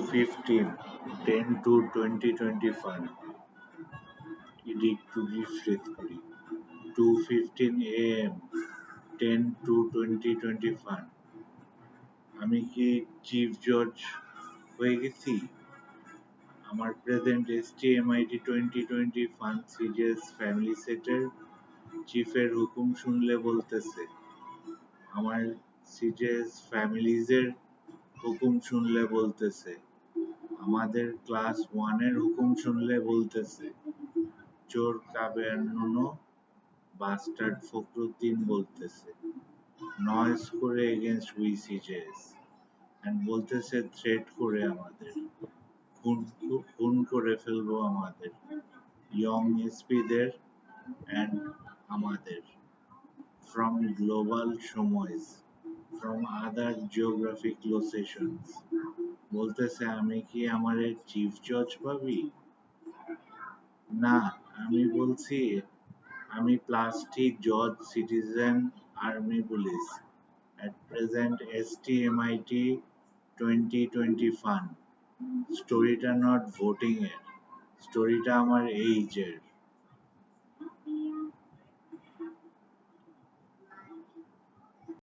2:15 10 to 2025 edit two refresh করি 2:15 AM 10 to 2025 আমি কি চিফ জজ হয়ে গেছি আমার present STMIT 2020 fun series family সেটের চিফের হুকুম শুনলে বলতেছে আমার সিরিজ ফ্যামিলিজের হুকুম শুনলে বলতেছে আমাদের ক্লাস 1 এর হুকুম শুনলে বলতেছে চোর কাবের নুনো বাস্টার্ড ফখরুদ্দিন বলতেছে নয়েজ করে এগেইনস্ট উইসিজেস এন্ড বলতেছে থ্রেট করে আমাদের খুন করে ফেলবো আমাদের ইয়ং এসপিদের এন্ড আমাদের from global সময়স from other geographic locations বলতেছে আমি কি আমারে চিফ জজ পাবি না আমি বলছি আমি প্লাস্টিক জজ citizen army police at present STMIT 2020 fun স্টোরিটা নট ভোটিং এর স্টোরিটা আমার এইজের